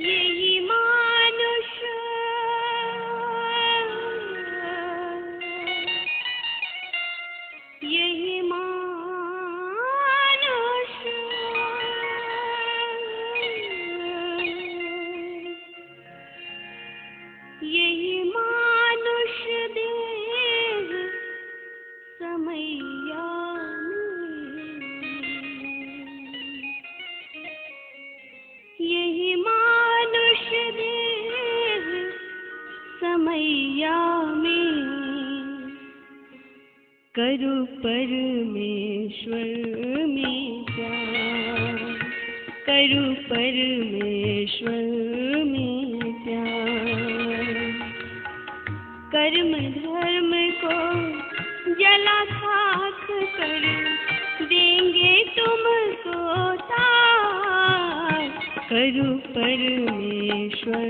यही मानुष यही मानुष यही मानुष देह समैया यही मानुष देह समैया में करु परमेश्वर में प्यार करु परमेश्वर में प्यार कर्म धर्म को जला खाक कर देंगे तुमको तार करु परमेश्वर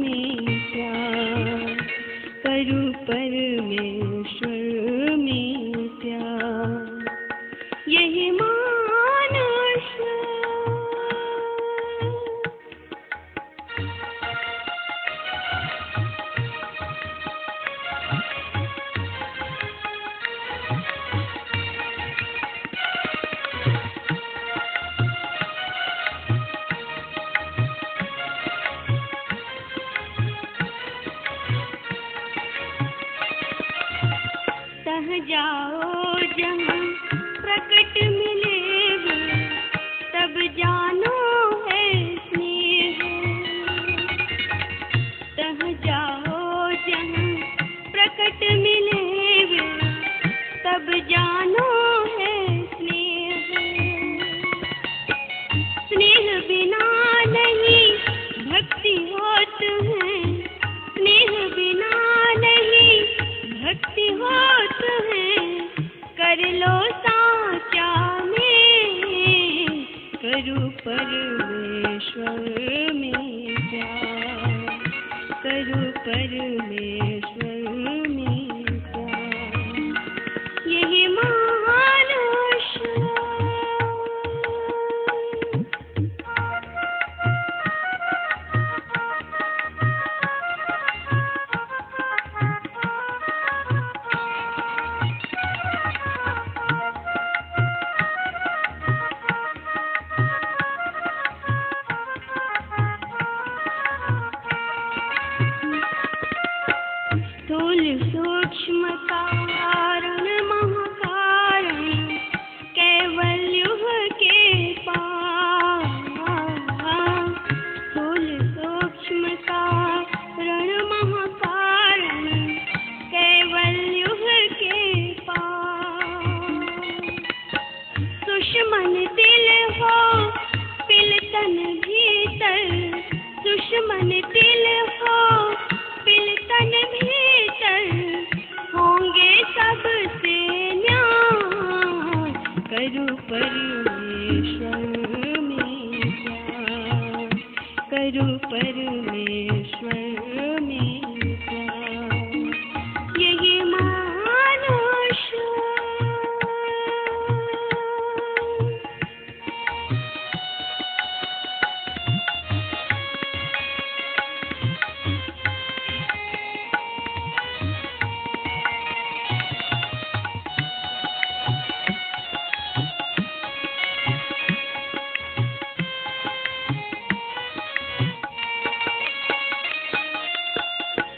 में प्यार करु परमेश्वर में प्यार यही मानुष तह जाओ जहाँ प्रकट मिलेगी तब जानो है स्नेह तह जाओ जहाँ प्रकट मिलेगी तब जानो है स्नेह स्नेह बिना नहीं भक्ति होत है स्नेह बिना नहीं भक्ति होत है कर लो साचा में करु परमेश्वर में प्यार करु परमेश्वर में प्यार यही मानुष स्थूल सूक्ष्म कारण महाकारण कैवल्य के पार स्थूल सूक्ष्म कारण महाकारण कैवल्य के पार सुषमन दिल हो पिलतन भीतर सुषमन दिल हो पिलतन भीतर होंगे सबसे न्याय करु परमेश्वर में प्यार करु परमेश्वर में प्यार यही मानुष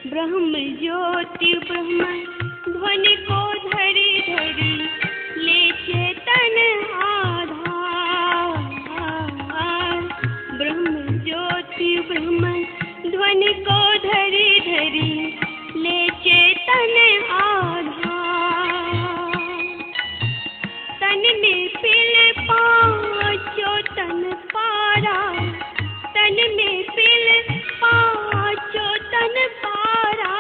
ब्रह्म ज्योति ब्रह्म ध्वनि को धरी धरी ले चेतन आधार ब्रह्म ज्योति ब्रह्म ध्वनि को धरी धरी ले चेतन आधार तन में पिल पाँचों तन पारा तन में पिल पाँचों तन पारा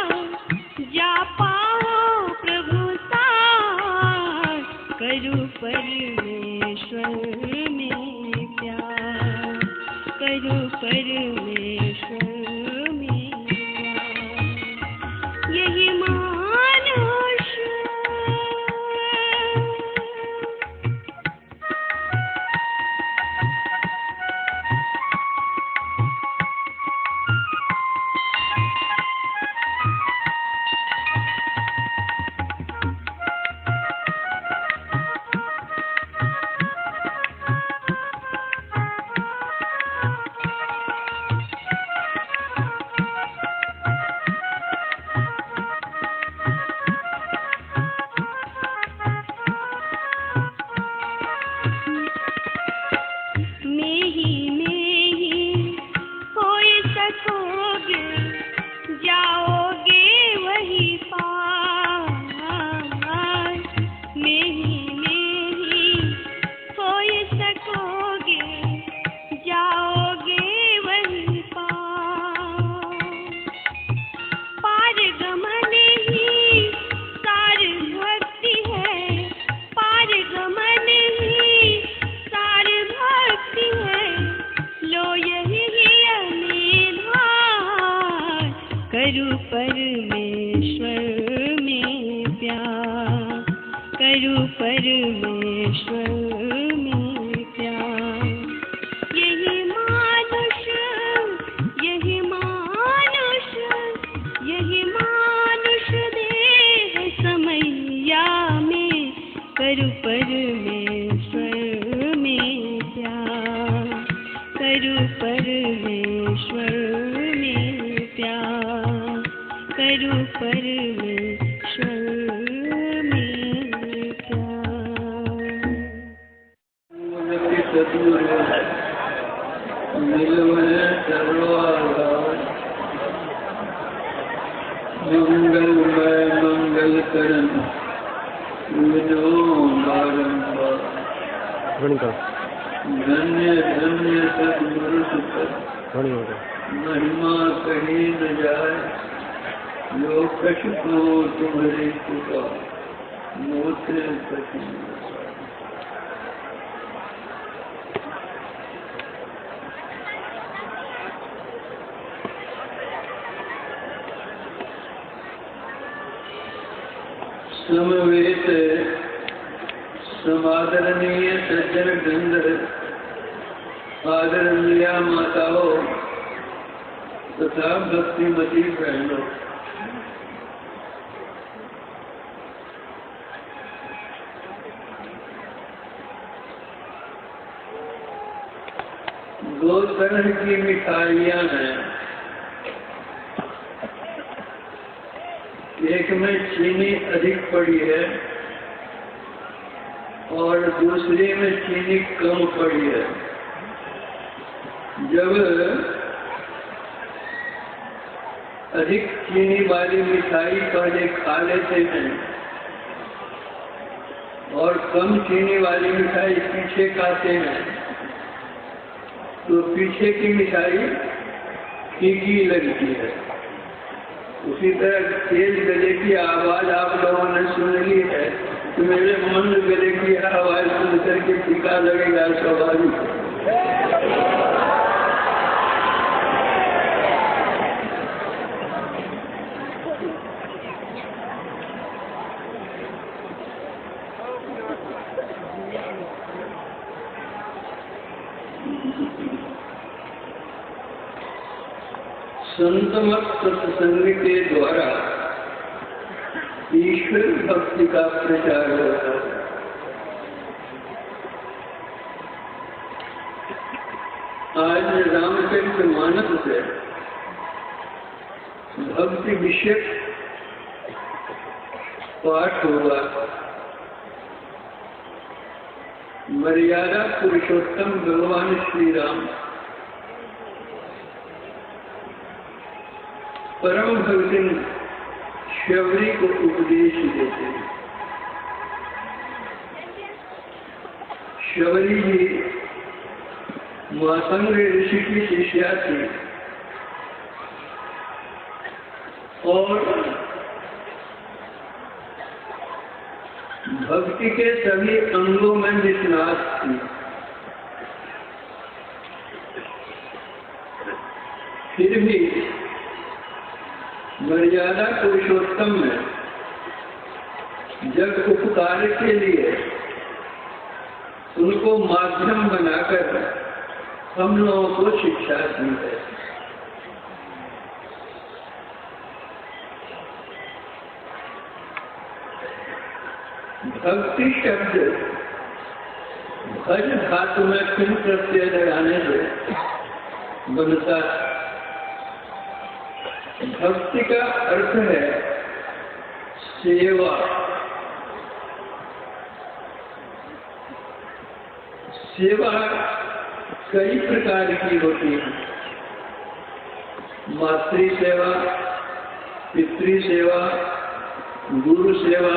जा पाओ प्रभु सार करु परमेश्वर में प्यार करु परमेश्वर में प्यार यही मानुष करूं परमेश्वर में प्यार। यही मानुष, यही मानुष, यही मानुष देह समैया में करूं परमेश्वर में प्यार, करूं परमेश्वर में प्यार, करूं परमेश्वर में प्यार। मंगलमय मंगल करण विनो बारंबार। धन्य धन्य सद्गुरु सुख महिमा कहीं न जाए, जो कछु को तुम्हारी कृपा मोते कछु। समवेत समादरणीय सज्जन वृंद, आदरणीय माताओं तथा भक्तिमती बहनों, दो तरह की मिठाइयाँ हैं। एक में चीनी अधिक पड़ी है और दूसरी में चीनी कम पड़ी है। जब अधिक चीनी वाली मिठाई पहले खा लेते हैं और कम चीनी वाली मिठाई पीछे खाते हैं, तो पीछे की मिठाई फीकी लगती है। उसी तरह तेज गले की आवाज आप लोगों ने सुन ली है, तो मेरे मन गले की आवाज सुन करके फीका लगेगा, स्वाभाविक। संतमत सत्संग के द्वारा ईश्वर भक्ति का प्रचार होता है। आज रामचरितमानस से भक्ति विषयक पाठ हुआ। मर्यादा पुरुषोत्तम भगवान श्री राम परम भगतिन शबरी को उपदेश देते हैं। शबरी जी मातंग ऋषि की शिष्या थी और भक्ति के सभी अंगों में निष्णात थी। फिर भी मर्यादा पुरुषोत्तम में जब उपकार के लिए उनको माध्यम बनाकर हम लोगों को शिक्षा दी है। भक्ति शब्द भज धातु में फिर प्रत्यय लगाने से बनता है। भक्ति का अर्थ है सेवा। सेवा कई प्रकार की होती है। मातृ सेवा, पितृ सेवा, गुरु सेवा,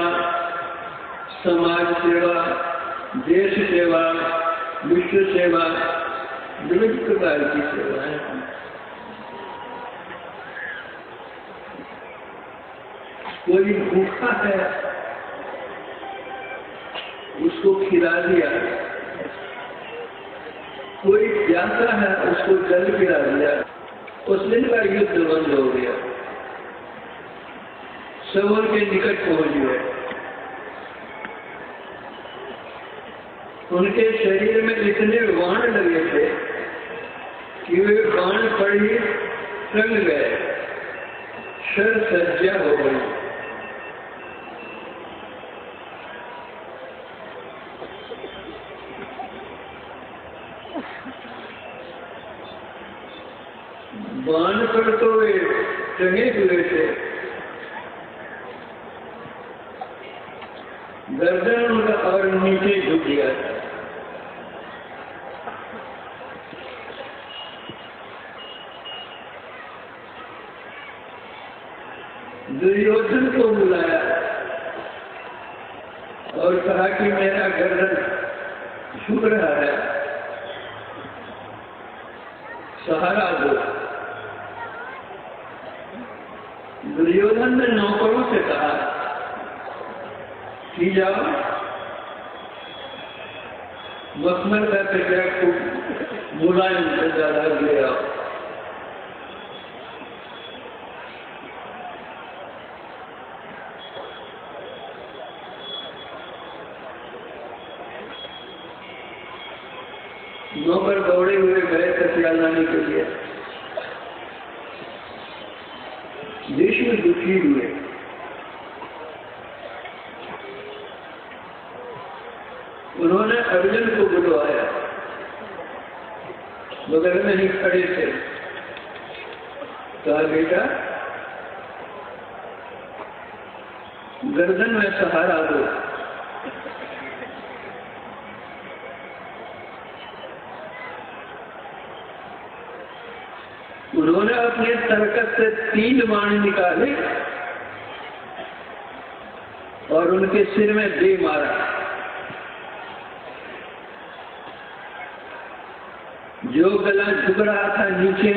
समाज सेवा, देश सेवा, विश्व सेवा, विविध प्रकार की सेवा है। कोई भूखा है, उसको खिला दिया। कोई प्यासा है, उसको जल पिला दिया। उस दिन का युद्ध बंद हो गया, सब उनके निकट पहुंच गए। उनके शरीर में इतने बाण लगे थे कि वे बाण पर ही टंग गए, शर सज्जा हो गई। बाण पर तो वे टंगे हुए थे, गर्दन उनका और नीचे झुक गया था। दुर्योधन को बुलाया और कहा कि मेरा गर्दन झुक रहा है, सहारा दो। दुर्योधन ने नौकरों से कहा कि जाओ मखमल का कचरा को मुलायम से ज्यादा ले आओ। नौकर दौड़े हुए गए कचरा लाने के लिए। भीष्म दुखी हुए। उन्होंने अर्जुन को बुलवाया, बगल में ही खड़े थे। कहा बेटा गर्दन में सहारा दो। उन्होंने अपने तरकत से 3 बाण निकाले और उनके सिर में दे मारा। जो गला झुक रहा था नीचे,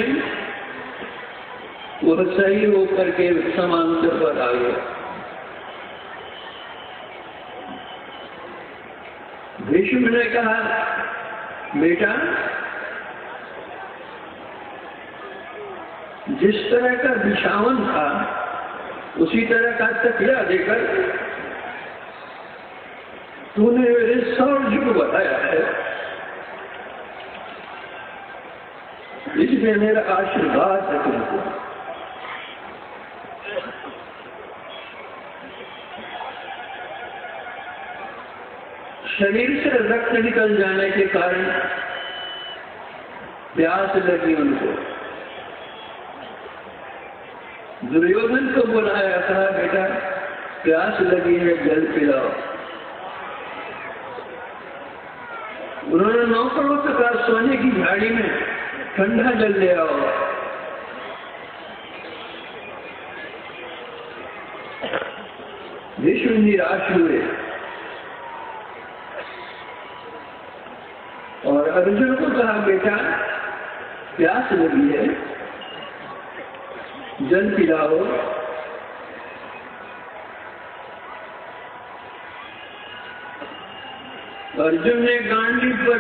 वह सही होकर के समांतर पर आ गया। भीष्म ने कहा बेटा जिस तरह का बिछावन था उसी तरह का तकिया देकर तूने मेरे 100 जुग बढ़ाया है, इसमें मेरा आशीर्वाद है तुमको। शरीर से रक्त निकल जाने के कारण प्यास लगी उनको। दुर्योधन को बुलाया था, बेटा प्यास लगी है, जल पिलाओ। उन्होंने नौकरों से कहा सोने की झाड़ी में ठंडा जल ले आओ। भीष्म निराश हुए और अर्जुन को कहा बेटा प्यास लगी है, जल पिलाओ। अर्जुन ने गांडी पर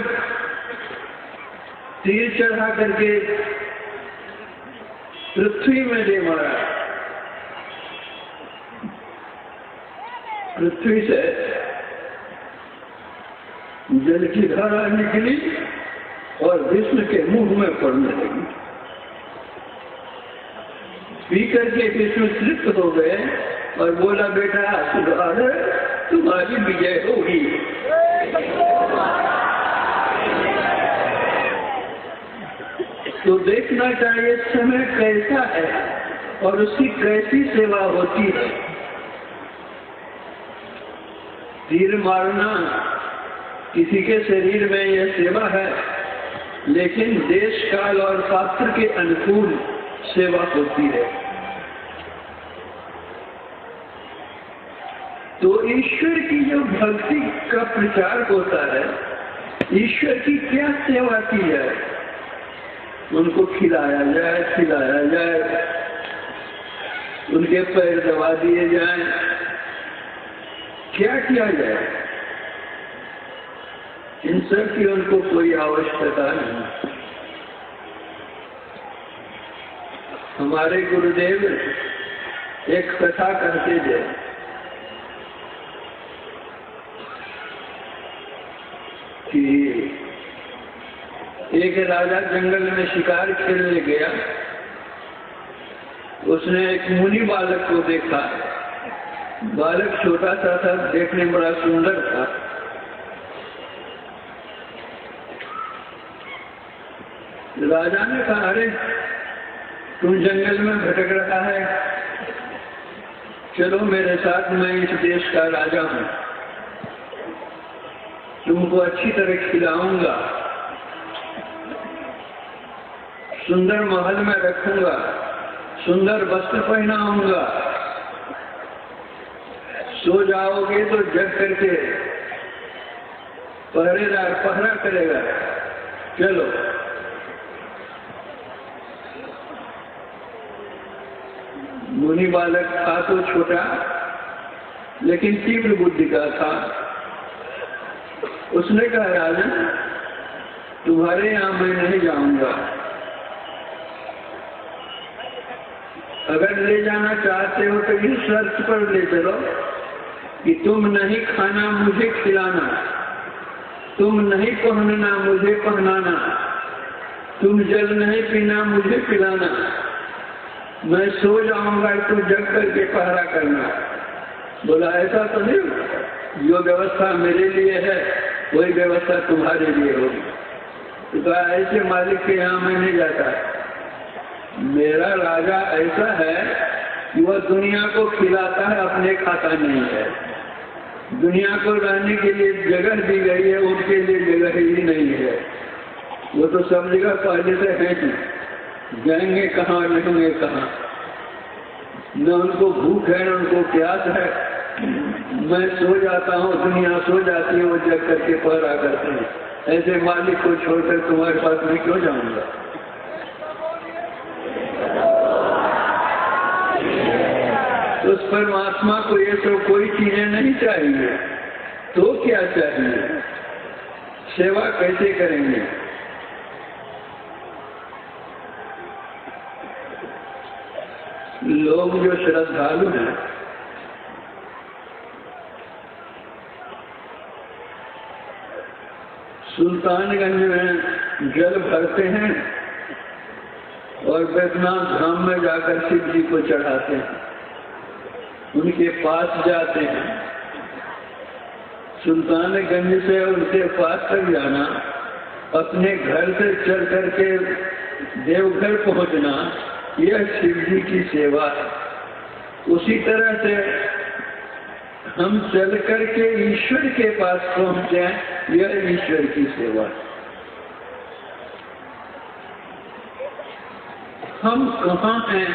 तीर चढ़ा करके पृथ्वी में दे मारा। पृथ्वी से जल की धारा निकली और भीष्म के मुंह में पड़ने लगी। पी करके भीष्म तृप्त हो गए और बोला बेटा सुधार तुम्हारी विजय होगी। तो देखना चाहिए समय कैसा है और उसकी कैसी सेवा होती है। तीर मारना किसी के शरीर में यह सेवा है, लेकिन देश काल और पात्र के अनुकूल सेवा होती है। तो ईश्वर की जो भक्ति का प्रचार होता है, ईश्वर की क्या सेवा की जाए, उनको खिलाया जाए, खिलाया जाए, उनके पैर दबा दिए जाएं, क्या किया जाए, इन सब की उनको कोई आवश्यकता नहीं। हमारे गुरुदेव एक कथा कहते थे। कि एक राजा जंगल में शिकार खेलने गया। उसने एक मुनि बालक को देखा। बालक छोटा सा था, देखने में बड़ा सुंदर था। राजा ने कहा, अरे तुम जंगल में भटक रहा है, चलो मेरे साथ, मैं इस देश का राजा हूं, तुमको अच्छी तरह खिलाऊंगा, सुंदर महल में रखूंगा, सुंदर वस्त्र पहनाऊंगा, सो जाओगे तो जग करके पहरेदार पहरा करेगा, चलो। मुनि बालक था तो छोटा, लेकिन तीव्र बुद्धि का था। उसने कहा, राजन तुम्हारे यहां मैं नहीं जाऊंगा, अगर ले जाना चाहते हो तो इस शर्त पर ले चलो कि तुम नहीं खाना मुझे खिलाना, तुम नहीं पहनना मुझे पहनाना, तुम जल नहीं पीना मुझे पिलाना, मैं सो जाऊंगा तो जग करके पहरा करना। बोला, ऐसा तो नहीं, जो व्यवस्था मेरे लिए है वही व्यवस्था तुम्हारे लिए होगी। तो कहा, ऐसे मालिक के यहाँ मैं नहीं जाता, मेरा राजा ऐसा है कि वह दुनिया को खिलाता है, अपने खाता नहीं है। दुनिया को रहने के लिए जगह दी गई है, उनके लिए जगह ही नहीं है। वो तो सब जगह पहले से है कि जाएंगे कहाँ, रहेंगे कहाँ, न उनको भूख है न उनको प्यास है। मैं सो जाता हूँ, दुनिया सो जाती है, वो जग करके पहरा करते हैं। ऐसे मालिक को छोड़कर तुम्हारे पास मैं क्यों जाऊंगा। तो उस परमात्मा को ये तो कोई चीजें नहीं चाहिए, तो क्या चाहिए, सेवा कैसे करेंगे। लोग जो श्रद्धालु हैं, सुल्तानगंज में जल भरते हैं और बैद्यनाथ धाम में जाकर शिव जी को चढ़ाते हैं, उनके पास जाते हैं। सुल्तानगंज से उनके पास तक जाना, अपने घर से चल करके देवघर पहुंचना, यह शिव जी की सेवा है। उसी तरह से हम चल करके ईश्वर के पास पहुंचे, यह ईश्वर की सेवा है। हम कहाँ हैं,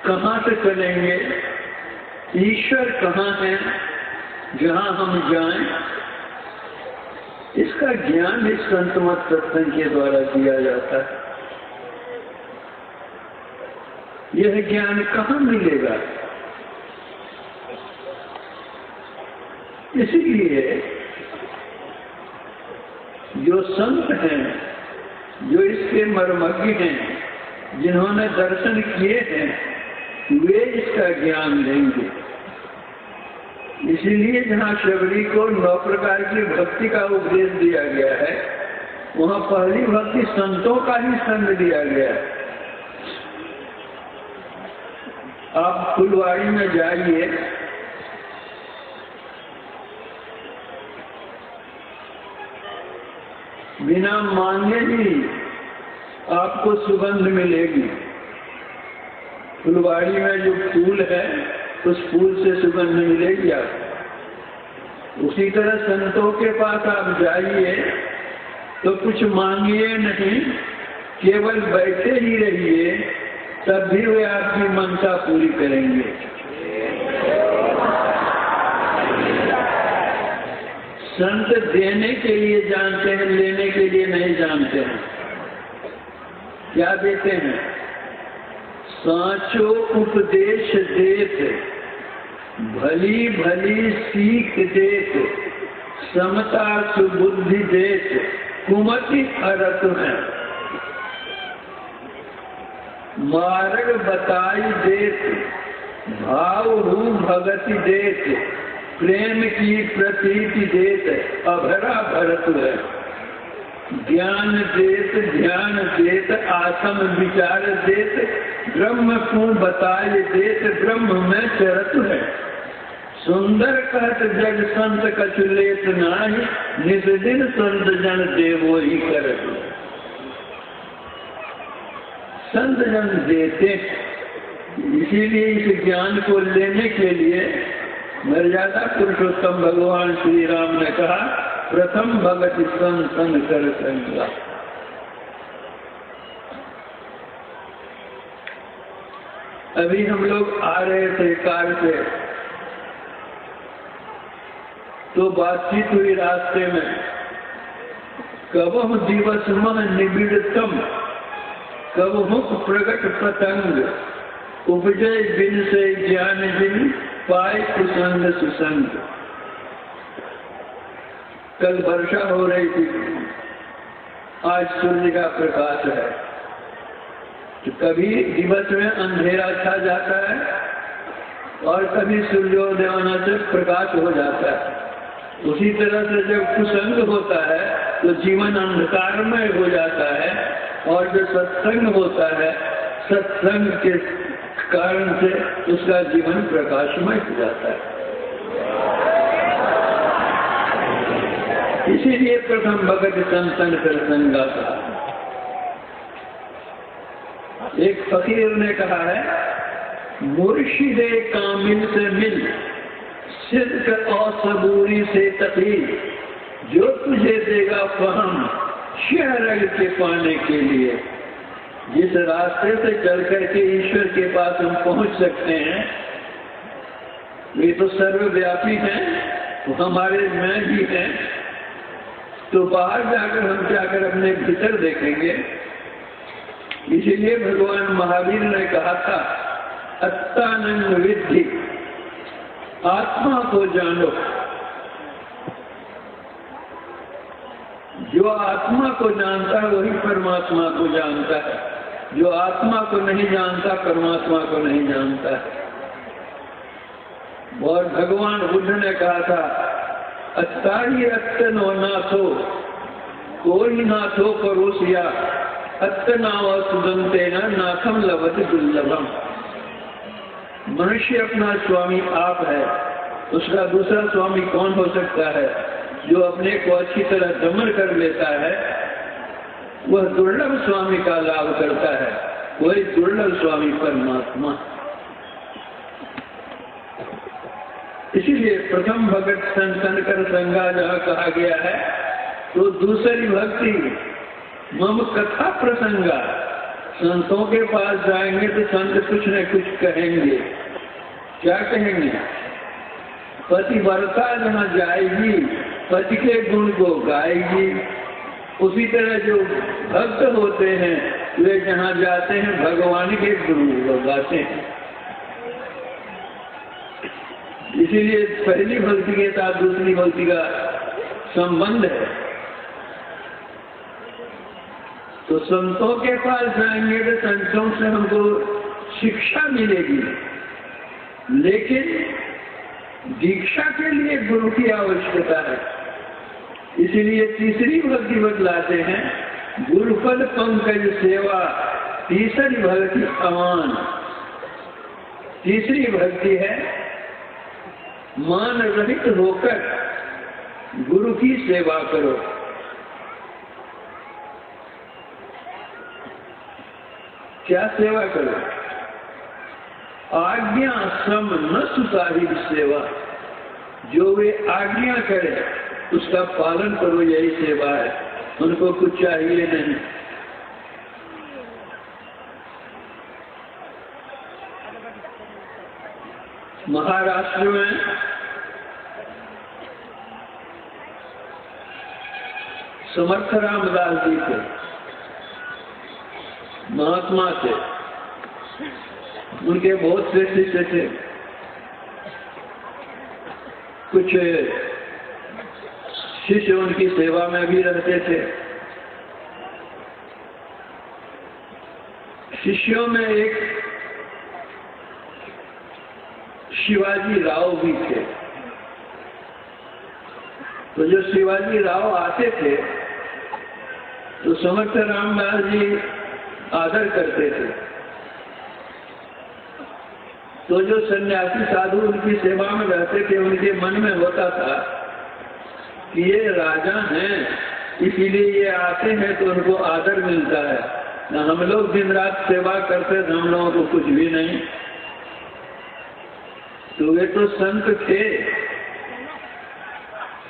कहाँ से चलेंगे, ईश्वर कहाँ है जहाँ हम जाएं, इसका ज्ञान इस संत मत सत्संग के द्वारा दिया जाता है। यह ज्ञान कहाँ मिलेगा। इसीलिए जो संत हैं, जो इसके मर्मज्ञ हैं, जिन्होंने दर्शन किए हैं, वे इसका ज्ञान देंगे। इसीलिए जहाँ शबरी को 9 प्रकार की भक्ति का उपदेश दिया गया है, वहाँ पहली भक्ति संतों का ही संग दिया गया है। आप फुलवाड़ी में जाइए, बिना मांगे ही आपको सुगंध मिलेगी। फुलवाड़ी में जो फूल है, उस फूल से सुगंध मिलेगी आपको। उसी तरह संतों के पास आप जाइए तो कुछ मांगिए नहीं, केवल बैठे ही रहिए, तब भी वे आपकी मनसा पूरी करेंगे। संत देने के लिए जानते हैं, लेने के लिए नहीं जानते हैं। क्या देते हैं? साचो उपदेश देत, भली भली सीख देत, समता सुबुद्धि देत, कुमति अरत है। मार्ग बताई देत, भाव रू भगति देत, प्रेम की प्रतीति देत अभरा भरत है। ज्ञान देत ध्यान देत आसम विचार देत ब्रह्म को बताए देत ब्रह्म में चरत है। सुंदर कहत जग संत कछु लेत नाही निज दिन संत जन देवो ही करत। संत जन देते, इसीलिए इस ज्ञान को लेने के लिए मर्यादा पुरुषोत्तम भगवान श्री राम ने कहा प्रथम भगत संग कर संगा। अभी हम लोग आ रहे थे कार से, तो बातचीत हुई रास्ते में। कबहु दिवस मह निबिड़तम कबहुक प्रगट पतंग उपजय बिन से ज्ञान जिन पाए कुसंग सुसंग। कल वर्षा हो रही थी, आज सूर्य का प्रकाश है। तो कभी दिवस में अंधेरा छा जाता है और कभी सूर्योदय होने से प्रकाश हो जाता है। उसी तरह से जब कुसंग होता है तो जीवन अंधकारमय हो जाता है, और जो सत्संग होता है सत्संग के कारण से उसका जीवन प्रकाशमय हो जाता है। इसीलिए प्रथम भगत संतन कर संगा था। एक फकीर ने कहा है मुर्शिदे कामिल से मिल सिद्क और सबूरी से तकी जो तुझे देगा फहम शहर के पाने के लिए। जिस रास्ते से चल करके ईश्वर के पास हम पहुंच सकते हैं वे तो सर्वव्यापी हैं, वो हमारे में भी हैं। तो बाहर जाकर हम जाकर अपने भीतर देखेंगे। इसीलिए भगवान महावीर ने कहा था अत्तानंद विद्धि, आत्मा को जानो। जो आत्मा को जानता है वही परमात्मा को जानता है, जो आत्मा को नहीं जानता परमात्मा को नहीं जानता है। और भगवान बुद्ध ने कहा था अत्ताही अत्तनो नाथो, कोई नाथो परोसिया अत्तनाव सुदंते नाथम लवत दुर्लभम। मनुष्य अपना स्वामी आप है, उसका दूसरा स्वामी कौन हो सकता है? जो अपने को अच्छी तरह दमन कर लेता है वह दुर्लभ स्वामी का लाभ करता है, वही दुर्लभ स्वामी परमात्मा। इसीलिए प्रथम भगत संतन कर संगा जहाँ कहा गया है, तो दूसरी भक्ति मम कथा प्रसंगा। संतों के पास जाएंगे तो संत कुछ न कुछ कहेंगे। क्या कहेंगे? पतिव्रता जहाँ जाएगी पति के गुण को गाएगी। उसी तरह जो भक्त होते हैं वे जहाँ जाते हैं भगवान के गुण को गाते हैं। इसीलिए पहली भक्ति के साथ दूसरी भक्ति का संबंध है। तो संतों के पास जाएंगे तो संतों से हमको शिक्षा मिलेगी, लेकिन दीक्षा के लिए गुरु की आवश्यकता है। इसीलिए तीसरी भक्ति बतलाते हैं गुरुपद पंकज सेवा तीसरी भक्ति अमान। तीसरी भक्ति है मान रहित होकर गुरु की सेवा करो। क्या सेवा करो? आज्ञा सम न सुसाहिब सेवा। जो वे आज्ञा करे उसका पालन करो, यही सेवा है। उनको कुछ चाहिए नहीं। महाराष्ट्र में समर्थ रामदास जी थे, महात्मा थे। उनके बहुत से शिष्य थे। कुछ शिष्य उनकी सेवा में भी रहते थे। शिष्यों में एक शिवाजी राव भी थे। तो जो शिवाजी राव आते थे तो समर्थ रामदास जी आदर करते थे। तो जो सन्यासी साधु उनकी सेवा में रहते थे उनके मन में होता था कि ये राजा हैं, इसीलिए ये आते हैं तो उनको आदर मिलता है। न हम लोग दिन रात सेवा करते थे, हम लोगों को कुछ भी नहीं। तो वे तो संत थे,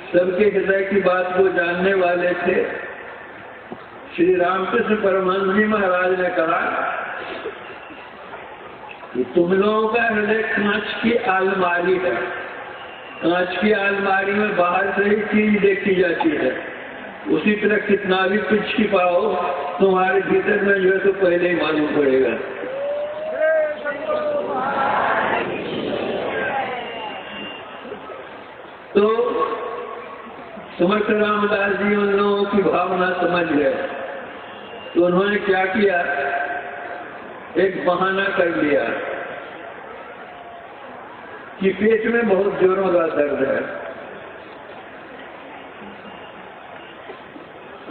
सबके हृदय की बात को जानने वाले थे। श्री रामकृष्ण परमहंस जी महाराज ने कहा कि तुम लोगों का हृदय कांच की अलमारी है। कांच की अलमारी में बाहर से ही चीज देखी जाती है, उसी तरह कितना भी कुछ छिपाओ तुम्हारे भीतर में जो है तो पहले ही मालूम पड़ेगा। तो समर्थ रामदास जी उन लोगों की भावना समझ गए, तो उन्होंने क्या किया, एक बहाना कर लिया कि पेट में बहुत जोरों का दर्द है।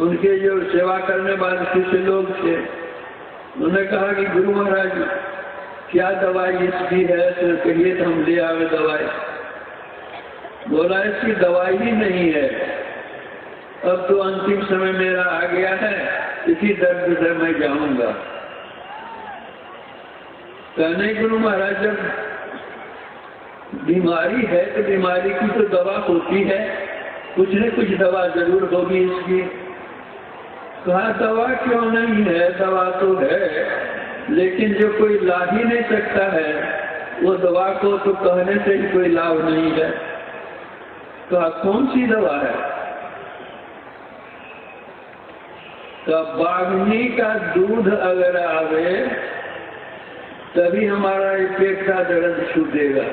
उनके जो सेवा करने वाले शिष्य लोग थे उन्होंने कहा कि गुरु महाराज क्या दवाई इसकी है, तो कहिए तो हम ले आवे दवाई। बोला इसकी दवाई ही नहीं है, अब तो अंतिम समय मेरा आ गया है, इसी दर्द से मैं जाऊंगा। कहने गुरु महाराज जब बीमारी है तो बीमारी की तो दवा होती है, कुछ न कुछ दवा जरूर होगी इसकी। कहा दवा क्यों नहीं है, दवा तो है, लेकिन जो कोई ला ही नहीं सकता है वो दवा को तो कहने से ही कोई लाभ नहीं है। कहा कौन सी दवा है? तो बाघनी का दूध अगर आवे तभी हमारा पेट का दर्द छूटेगा।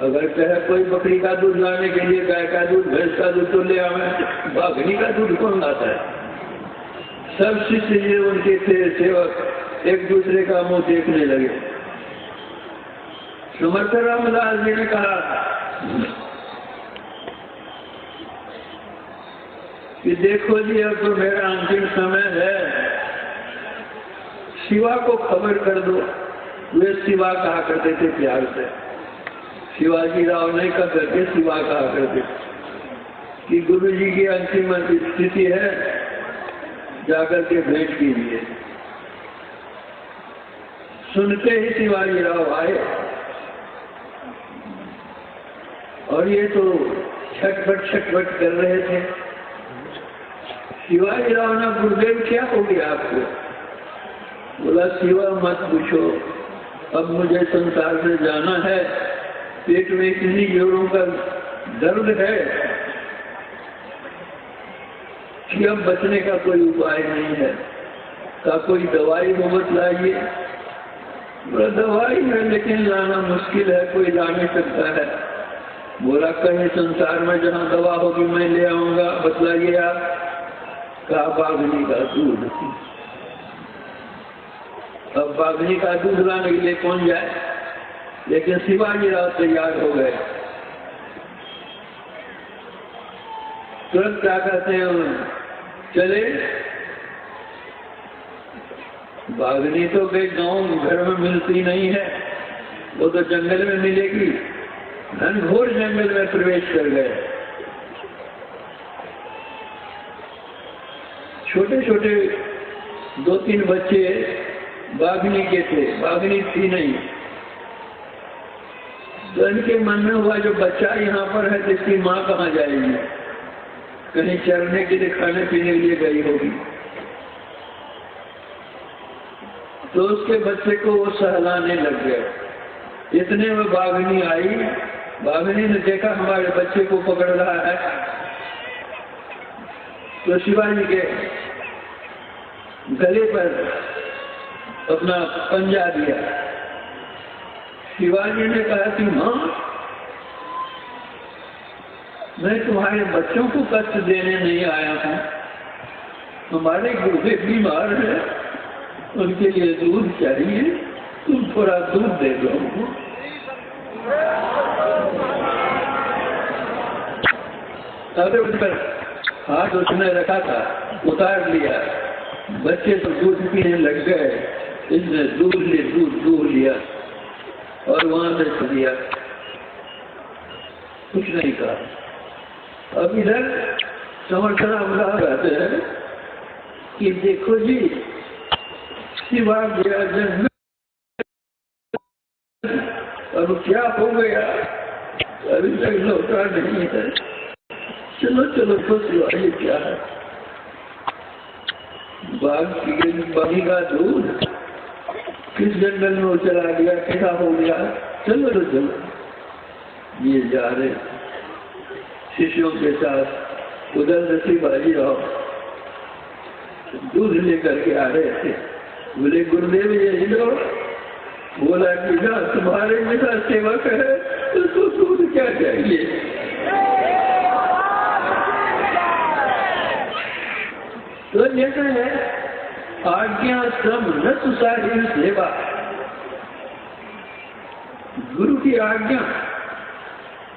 अगर कहे कोई बकरी का दूध लाने के लिए गाय का दूध भैंस का दूध तो ले आवे, बाघनी का दूध कौन लाता है? सब शिष्य ये उनके थे सेवक एक दूसरे का मुंह देखने लगे। समर्थ रामदास जी ने कहा कि देखो जी अब तो मेरा अंतिम समय है, शिवा को खबर कर दो। वे शिवा कहा करते थे प्यार से, शिवाजी राव नहीं कह करके शिवा कहा करते कि गुरु जी की अंतिम स्थिति है, जाकर के भेंट कीजिए। सुनते ही शिवाजी राव आए और ये तो छटपट कर रहे थे। शिवाजी राव ने गुरुदेव क्या हो गया आपको? बोला शिवा मत पूछो, अब मुझे संसार से जाना है, पेट में इतनी जोरों का दर्द है कि अब बचने का कोई उपाय नहीं है। का कोई दवाई मोहब्बत लाइए। बोला दवाई है लेकिन लाना मुश्किल है, कोई ला नहीं सकता है। बोला कहीं संसार में जहाँ दवा होगी मैं ले आऊंगा, बतलाइए आप। कहा बाघनी का दूध। अब बाघनी का दूध लाने के लिए कौन जाए, लेकिन शिवाजी राव तैयार हो गए। तुरंत क्या कहते हैं, चले। बाघनी तो भाई गांव घर में मिलती नहीं है, वो तो जंगल में मिलेगी। घनघोर जंगल में प्रवेश कर गए। छोटे छोटे 2-3 बच्चे बाघनी के थे, बाघनी थी नहीं। तो इनके मन में हुआ जो बच्चा यहाँ पर है तो इसकी माँ कहाँ जाएगी, कहीं चरने के लिए खाने पीने के लिए गई होगी। तो उसके बच्चे को वो सहलाने लग गए। इतने में बाघनी आई। बाघनी ने देखा हमारे बच्चे को पकड़ रहा है, तो शिवाजी के गले पर अपना पंजा दिया। शिवाजी ने कहा कि मां, मैं तुम्हारे बच्चों को कष्ट देने नहीं आया हूं, हमारे गुरुदेव बीमार है, उनके लिए दूध चाहिए, तुम थोड़ा दूध दे दो। अरे उठकर हाथ उसने रखा था, उतार लिया, बच्चे तो दूध पीने लग गए, इसने दूध लिया और वहां से छू दिया, कुछ नहीं कहा। अब इधर समर्थन अमला कहते हैं कि देखो जी, शिवा गया जन्म, अब क्या हो गया, अभी तक लौटा नहीं है, चलो चलो खुश लो, ये क्या है, बागी का दूध किस जंगल में चला गया, कैसा हो गया, चलो तो चलो। ये जा रहे शिष्यों के साथ, उधर रसी बाजी रहो, दूध लेकर के आ रहे थे। बोले गुरुदेव ये लो, बोला कि तुम्हारे जैसा सेवक है तो दूध क्या चाहिए। तो जैसे है आज्ञा सम न सुसारी सेवा, गुरु की आज्ञा,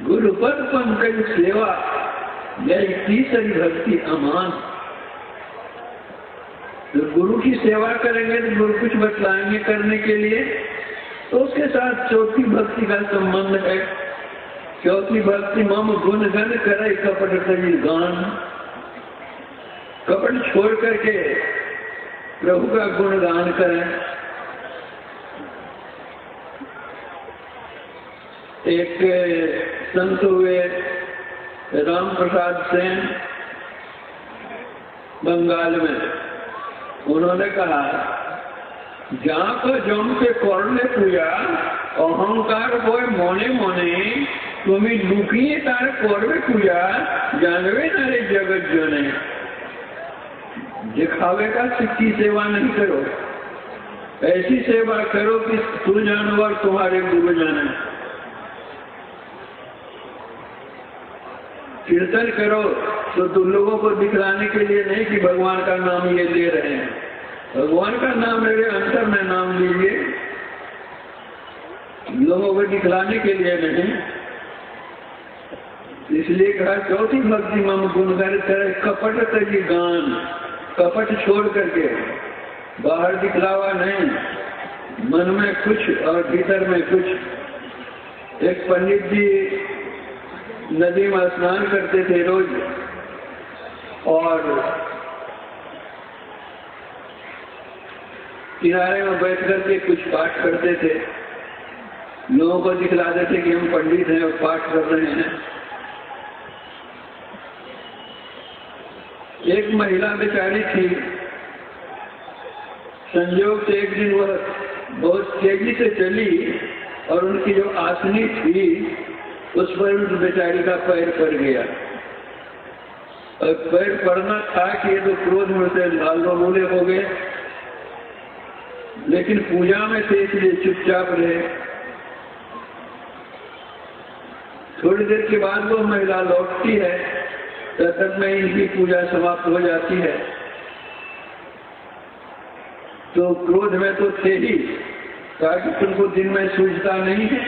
गुरु पद पंकज सेवा, मेरी तीसरी भक्ति अमान। तो गुरु की सेवा करेंगे तो गुरु कुछ बतलाएंगे करने के लिए, तो उसके साथ चौथी भक्ति का संबंध है। चौथी भक्ति मम गुण गण करे कपट करी गान, कपट छोड़ करके प्रभु का गुणगान करें। एक संत हुए राम प्रसाद सेन बंगाल में, उन्होंने कहा जहाँ को जम के करले पूजा अहंकार बोय मने मने तुम्हें लुकिए तार करवे पूजा जानवे न रे जगत जने। दिखावे का सिक्की सेवा नहीं करो, ऐसी सेवा करो कि तू जानो और तुम्हारे गुरु जाने। कीर्तन करो तो तुम लोगों को दिखलाने के लिए नहीं कि भगवान का नाम ये ले रहे हैं, भगवान का नाम मेरे अंतर में नाम लीजिए, लोगों को दिखलाने के लिए नहीं। इसलिए कहा चौथी भक्ति मम गुणगान करे कपट तजी गान, कपट छोड़ करके, बाहर दिखलावा नहीं, मन में कुछ और भीतर में कुछ। एक पंडित जी नदी में स्नान करते थे रोज, और किनारे में बैठ करके कुछ पाठ करते थे, लोगों को दिखलाते थे कि हम पंडित हैं और पाठ कर रहे हैं। एक महिला बेचारी थी, संयोग से एक दिन वह बहुत तेजी से चली और उनकी जो आसनी थी उस पर उस बेचारी का पैर पड़ गया, और पैर पड़ना था कि ये तो क्रोध में से लाल बबूले हो गए, लेकिन पूजा में थे इसलिए चुपचाप रहे। थोड़ी देर के बाद वो महिला लौटती है, तब तक में इनकी पूजा समाप्त हो जाती है। तो क्रोध में तो थे ही, कहा कि तुमको दिन में सूझता नहीं है,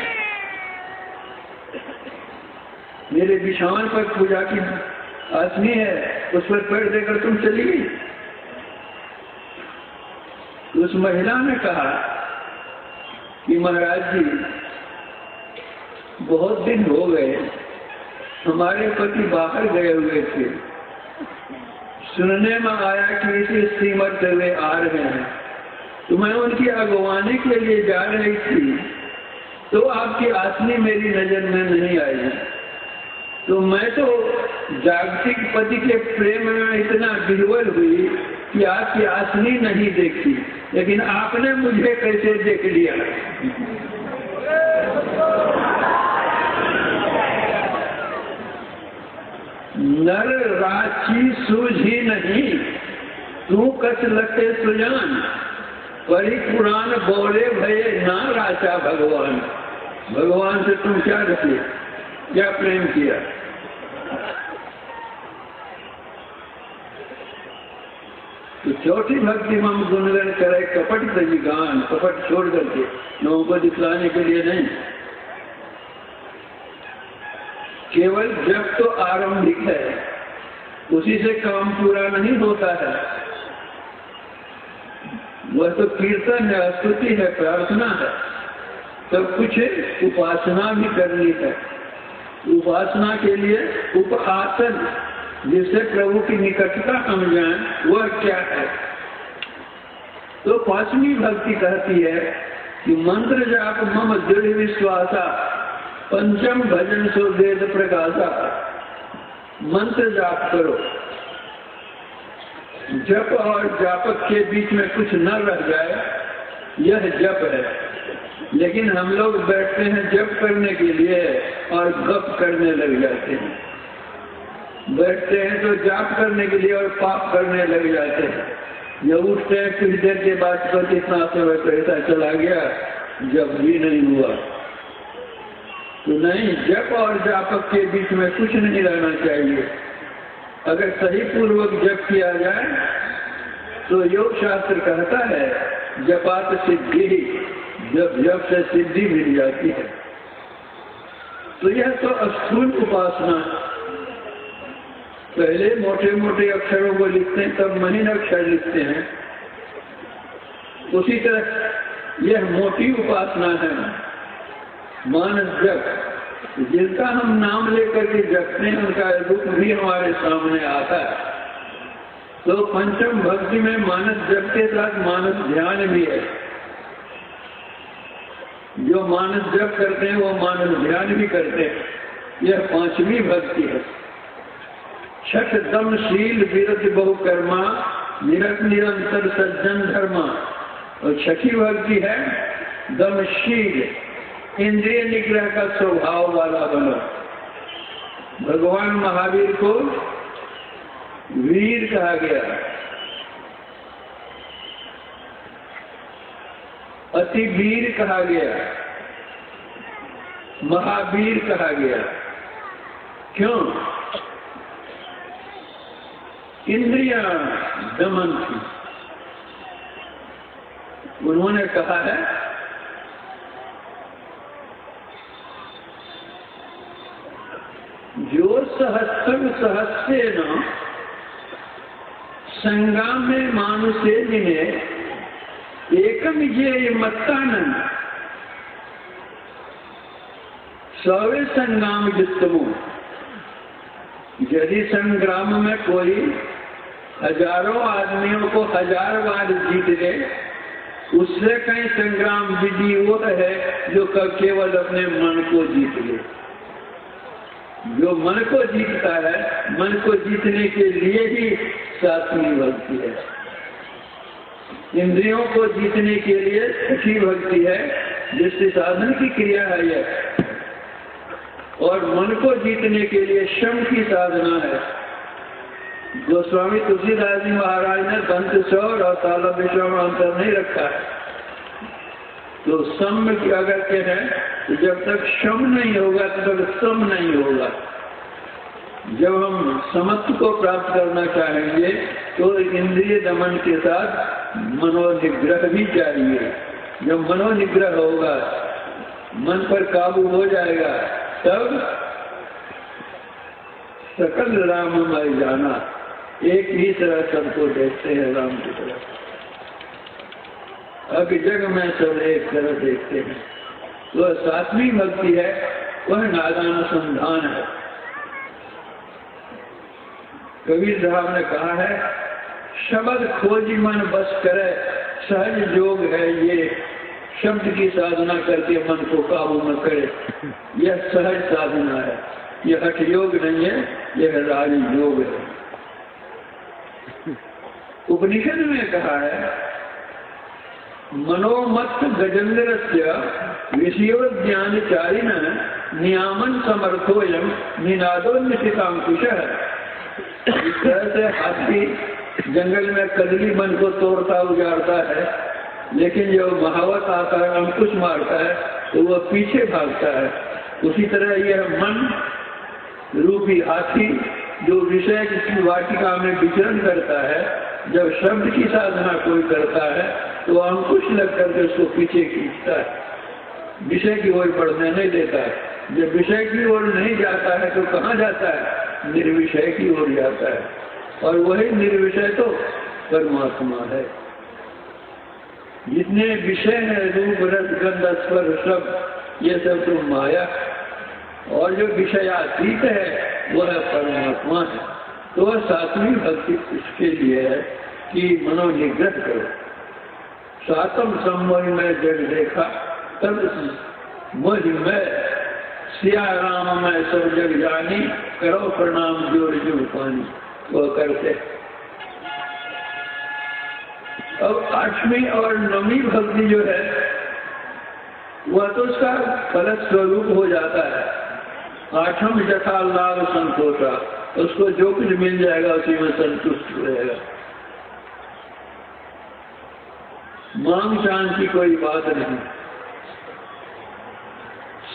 मेरे बिछावन पर पूजा की आसनी है, उस पर पैर देकर तुम चली गई। उस महिला ने कहा कि महाराज जी बहुत दिन हो गए, हमारे पति बाहर गए हुए थे, सुनने में आया कि इसे श्रीमत वे आ रहे हैं, तो मैं उनकी अगवानी के लिए जा रही थी, तो आपकी आसनी मेरी नजर में नहीं आई। तो मैं तो जागतिक पति के प्रेम में इतना विह्वल हुई कि आपकी आसनी नहीं देखी, लेकिन आपने मुझे कैसे देख लिया। नर राची सूझी नहीं, तू कस लटे सुजान, परी पुराण बोले भये ना राचा भगवान। भगवान से तुम क्या रखे, क्या प्रेम किया। तो चौथी भक्ति मम गुणगण करे कपट तजी गान, कपट छोड़ करके, लोगों को दिखलाने के लिए नहीं। केवल जप तो आरंभिक है, उसी से काम पूरा नहीं होता है। वह तो कीर्तन है, स्तुति है, प्रार्थना है, सब कुछ है। उपासना भी करनी है। उपासना के लिए उपासन, जिससे प्रभु की निकटता हम जाएं, वह क्या है? तो पांचवी भक्ति कहती है कि मंत्र जाप मम दृढ़ विश्वासा, पंचम भजन सो वेद प्रकाशा। मंत्र जाप करो, जप और जापक के बीच में कुछ न रह जाए, यह जप है। लेकिन हम लोग बैठते हैं जप करने के लिए और गप करने लग जाते हैं। बैठते हैं तो जाप करने के लिए और पाप करने लग जाते हैं। जब उठते हैं कुछ देर के बाद तो कितना समय पैसा चला गया, जब भी नहीं हुआ। तो नहीं, जप और जापक के बीच में कुछ नहीं रहना चाहिए। अगर सही पूर्वक जप किया जाए तो योग शास्त्र कहता है जपात सिद्धि, जब जप से सिद्धि मिल जाती है। तो यह तो स्थूल उपासना। पहले मोटे मोटे अक्षरों को लिखते हैं, तब महीन अक्षर लिखते हैं। उसी तरह यह मोटी उपासना है, मानस जप। जिनका हम नाम लेकर के जपते हैं उनका रूप भी हमारे सामने आता है। तो पंचम भक्ति में मानस जप के साथ मानस ध्यान भी है। जो मानस जप करते हैं वो मानस ध्यान भी करते हैं। यह पांचवी भक्ति है। छठ दमशील विरत बहुकर्मा, निरत निरंतर सज्जन धर्मा। और छठी भक्ति है दमशील, इंद्रिय निग्रह का स्वभाव वाला बनो। भगवान महावीर को वीर कहा गया, अति वीर कहा गया, महावीर कहा गया। क्यों? इंद्रियां दमन थी। उन्होंने कहा है जो सहस्त्रम सहस्रेण संगामे मानुषे जिने एकम ये मत्तानंद सवे संग्राम जितमो। यदि संग्राम में कोई हजारों आदमियों को 1000 बार जीत ले, उससे कहीं संग्राम विधि वो है जो केवल अपने मन को जीत ले। जो मन को जीतता है, मन को जीतने के लिए ही सातवीं भक्ति है। इंद्रियों को जीतने के लिए छठी भक्ति है, जिससे साधन की क्रिया है यह। और मन को जीतने के लिए शम की साधना है। गोस्वामी तुलसीदास जी महाराज ने दंत स्वर और तालव्य स्वर में अंतर नहीं रखा है। तो सम की अगर कहें तो जब तक शम नहीं होगा तब तक सम नहीं होगा। जब हम समत्व को प्राप्त करना चाहेंगे तो इंद्रिय दमन के साथ मनोनिग्रह भी चाहिए। जब मनोनिग्रह होगा, मन पर काबू हो जाएगा, तब सकल राममय जाना। एक ही तरह सबको देखते हैं राम की तरह। अब जग में सब एक तरह देखते हैं। तो सातवीं भक्ति है, वह नादानुसंधान है। कबीर साहब ने कहा है शब्द खोजी मन बस करे, सहज योग है ये। शब्द की साधना करके मन को काबू न करे, यह सहज साधना है। यह हठ योग नहीं है, यह राज योग है। उपनिषद में कहा है मनोमत गजेंद्रस्य विषयोज्ञानचारिण नियामन समर्थोयम निनादोन्नसितांकुश। इस तरह से हाथी जंगल में कदली मन को तोड़ता उजाड़ता है, लेकिन जब महावत आता है, अंकुश मारता है, तो वह पीछे भागता है। उसी तरह यह मन रूपी हाथी जो विषय की वाटिका में विचरण करता है, जब शब्द की साधना कोई करता है तो अंकुश लग करके उसको पीछे खींचता है, विषय की ओर बढ़ने नहीं देता है। जब विषय की ओर नहीं जाता है तो कहाँ जाता है? निर्विषय की ओर जाता है, और वही निर्विषय तो परमात्मा है। जितने विषय है रूप रस गंध स्पर्श सब, ये सब तो माया, और जो विषयातीत है वो है परमात्मा है। तो वह सातवीं भक्ति इसके लिए है कि मनोनिग्रह करो। सातम सम्मोहि में जग देखा, तब मोहि में सिया राम में सब जग जानी, करो प्रणाम जोड़ जो पानी। वो करते। अब आठवीं और नवीं भक्ति जो है वह तो उसका फलक स्वरूप हो जाता है। आठम यथा लाभ संतोषा, उसको जो कुछ मिल जाएगा उसी में संतुष्ट रहेगा। मांग चांग की कोई बात नहीं।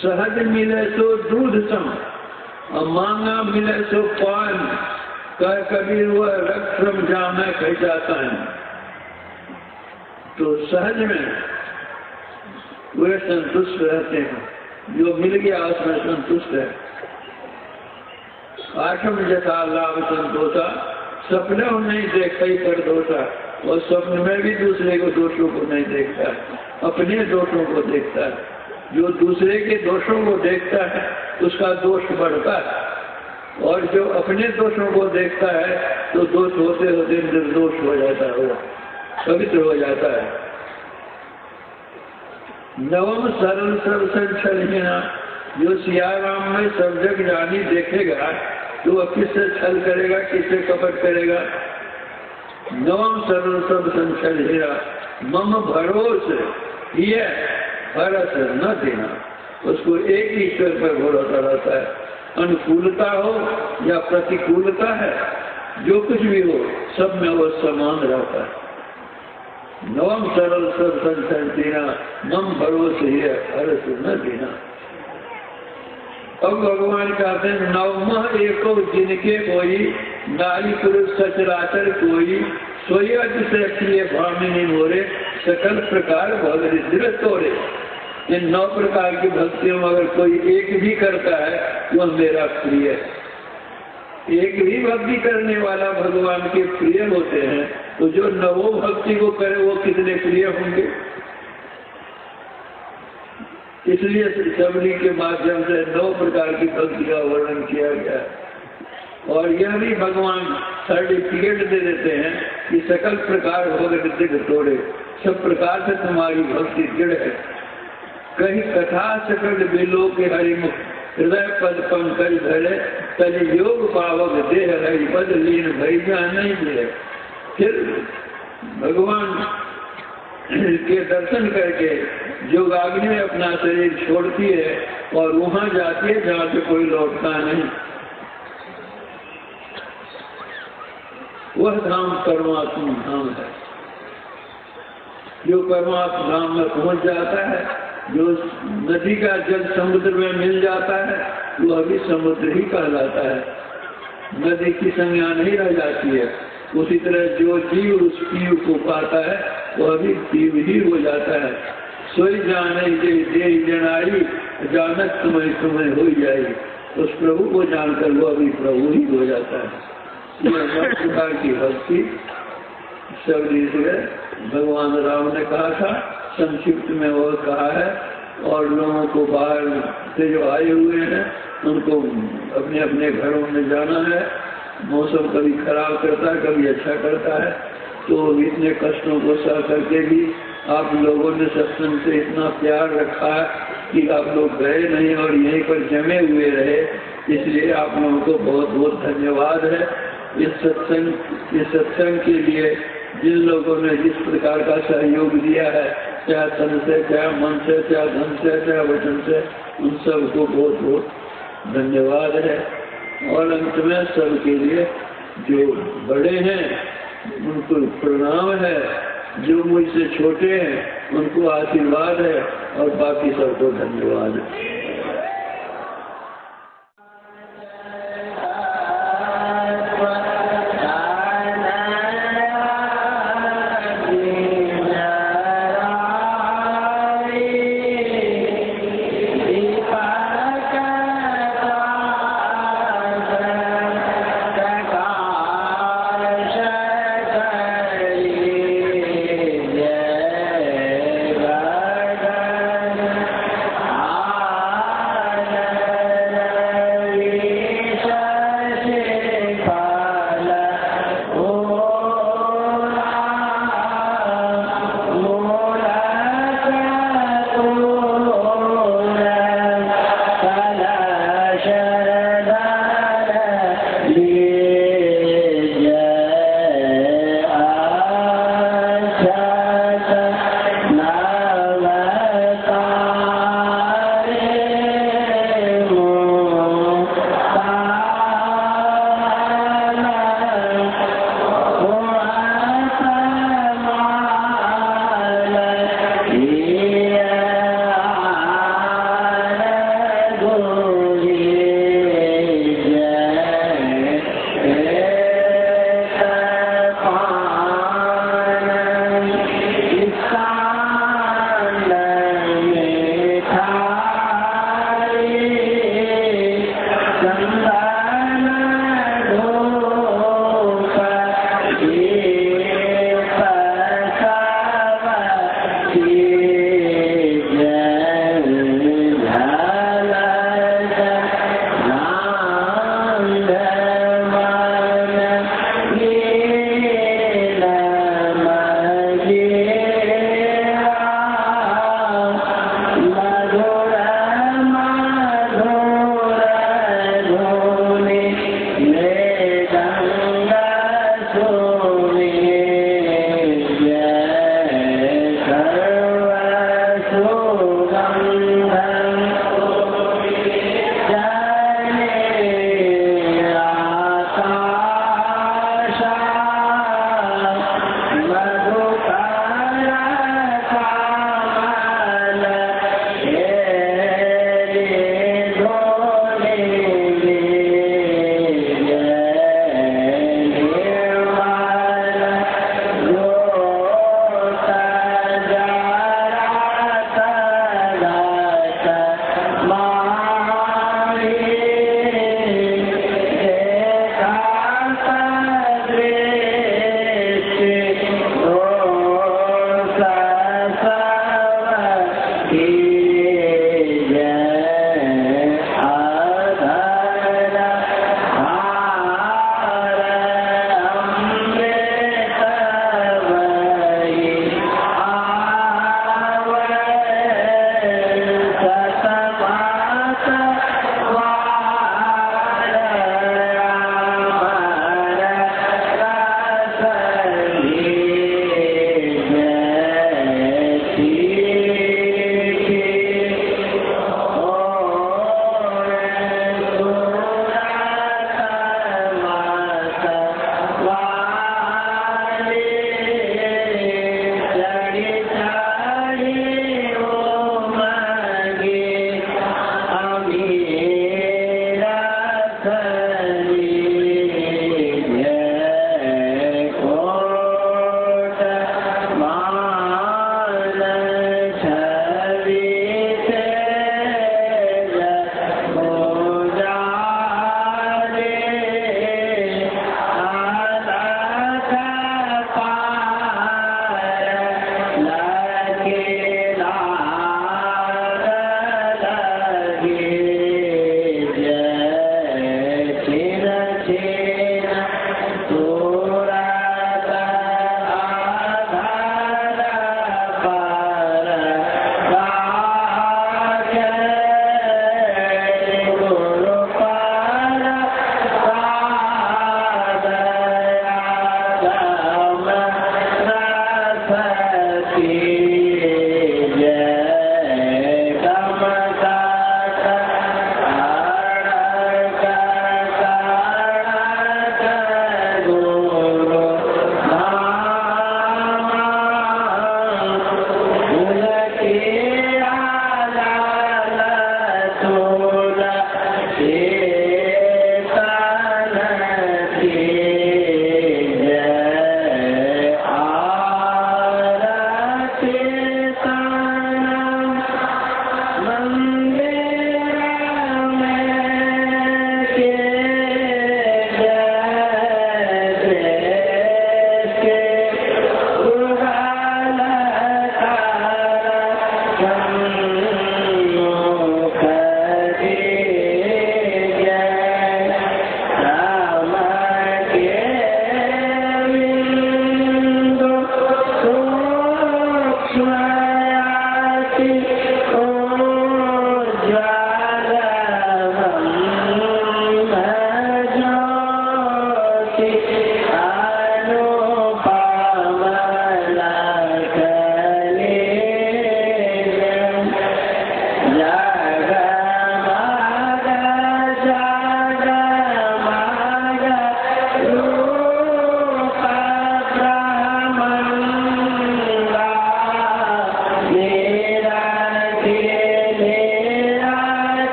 सहज मिले सो दूध सम, और मांगा मिले सो पान, कह कबीर वह रक्त श्रम जामे कह जाता है। तो सहज में वे संतुष्ट रहते हैं, जो मिल गया उसमें संतुष्ट है। आठम यथा लाभ संतोषा, सपने में नहीं देखता ही पर दोषा, और स्वप्न में भी दूसरे को दोषों को नहीं देखता, अपने दोषों को देखता है। जो दूसरे के दोषों को देखता है उसका दोष बढ़ता है, और जो अपने दोषों को देखता है तो दोष होते होते निर्दोष हो जाता है, वो पवित्र हो जाता है। नवम सरल सर्वसन छलहीना, जो सिया राम में सब जग जानी देखेगा तो वह किससे छल करेगा, किससे कपट करेगा। नवम सरल सर्वसन छलहीना, मम भरोसे ये भरस न देना, उसको एक ही ईश्वर पर भरोसा रहता है। अनुकूलता हो या प्रतिकूलता है, जो कुछ भी हो सब में वो समान रहता है। नवम सरल सब संचन देना, मम भरोसे है हर्ष न देना। अब भगवान कहते हैं नवमः एको जिनके कोई, नारी पुरुष सचराचर कोई, सोई से प्रिय भामिनी मोरे, सकल प्रकार भगवत तोड़े। इन 9 प्रकार की भक्तियों में अगर कोई एक भी करता है वह मेरा प्रिय है। एक भी भक्ति करने वाला भगवान के प्रिय होते हैं, तो जो नवो भक्ति को करे वो कितने प्रिय होंगे। इसलिए सबरी के माध्यम से 9 प्रकार की भक्ति का वर्णन किया गया। और यह भी भगवान सर्टिफिकेट दे देते हैं कि सकल प्रकार भगवत तोड़े, सब प्रकार से तुम्हारी भक्ति दृढ़ है। कहीं कथा सकल बिलो के हरिमुख, हृदय पद पंकज धरे, तज योग पावक देह हरि पद लीन भई नहीं मिले। फिर भगवान के दर्शन करके योगाग्नि में अपना शरीर छोड़ती है और वहां जाती है जहाँ से कोई लौटता नहीं। वह धाम परमात्मा धाम है। जो परमात्मा धाम में पहुंच जाता है, जो नदी का जल समुद्र में मिल जाता है, वो अभी समुद्र ही कहलाता है, नदी की संज्ञा नहीं रह जाती है। उसी तरह जो जीव उस पीव को पाता है वो अभी पीव ही हो जाता है। सोई जाने दे जनाई, जानत तुम्हें तुम्हें हो जाए। उस प्रभु को जानकर वो अभी प्रभु ही हो जाता है। यह प्रकार की भक्ति सब भगवान राम ने कहा था, संक्षिप्त में वो कहा है। और लोगों को बाहर से जो आए हुए हैं उनको अपने अपने घरों में जाना है। मौसम कभी खराब करता है, कभी अच्छा करता है, तो इतने कष्टों को सह करके भी आप लोगों ने सत्संग से इतना प्यार रखा कि आप लोग गए नहीं और यहीं पर जमे हुए रहे। इसलिए आप लोगों को बहुत बहुत धन्यवाद है। इस सत्संग के लिए जिन लोगों ने जिस प्रकार का सहयोग दिया है, चाहे तन से, चाहे मन से, चाहे धन से, चाहे वचन से, उन सबको बहुत बहुत धन्यवाद है। और अंत में सबके लिए जो बड़े हैं उनको प्रणाम है, जो मुझसे छोटे हैं उनको आशीर्वाद है, और बाकी सबको धन्यवाद है। का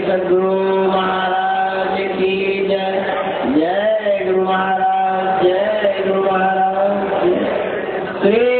सद्गुरु महाराज की जय। जय गुरु महाराज, जय गुरु महाराज।